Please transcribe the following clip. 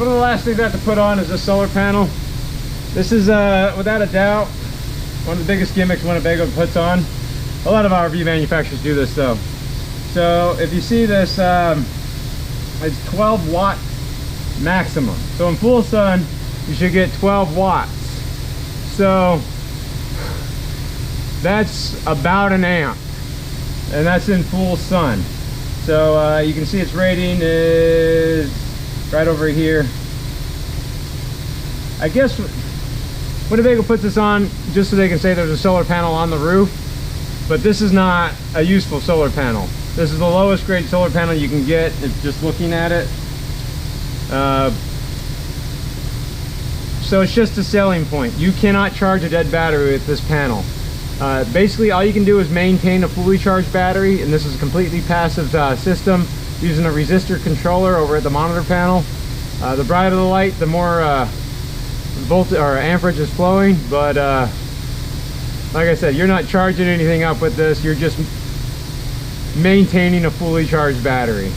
one of the last things I have to put on is this solar panel. This is without a doubt one of the biggest gimmicks Winnebago puts on. A lot of RV manufacturers do this though. So if you see this, it's 12 watt maximum. So in full sun, you should get 12 watts. So that's about an amp, and that's in full sun. So you can see its rating is right over here. I guess Winnebago puts this on just so they can say there's a solar panel on the roof, but this is not a useful solar panel. This is the lowest grade solar panel you can get. It's just looking at it. So it's just a selling point. You cannot charge a dead battery with this panel. Basically all you can do is maintain a fully charged battery, and this is a completely passive system using a resistor controller over at the monitor panel. The brighter the light, the more voltage or amperage is flowing, but like I said, you're not charging anything up with this, you're just maintaining a fully charged battery.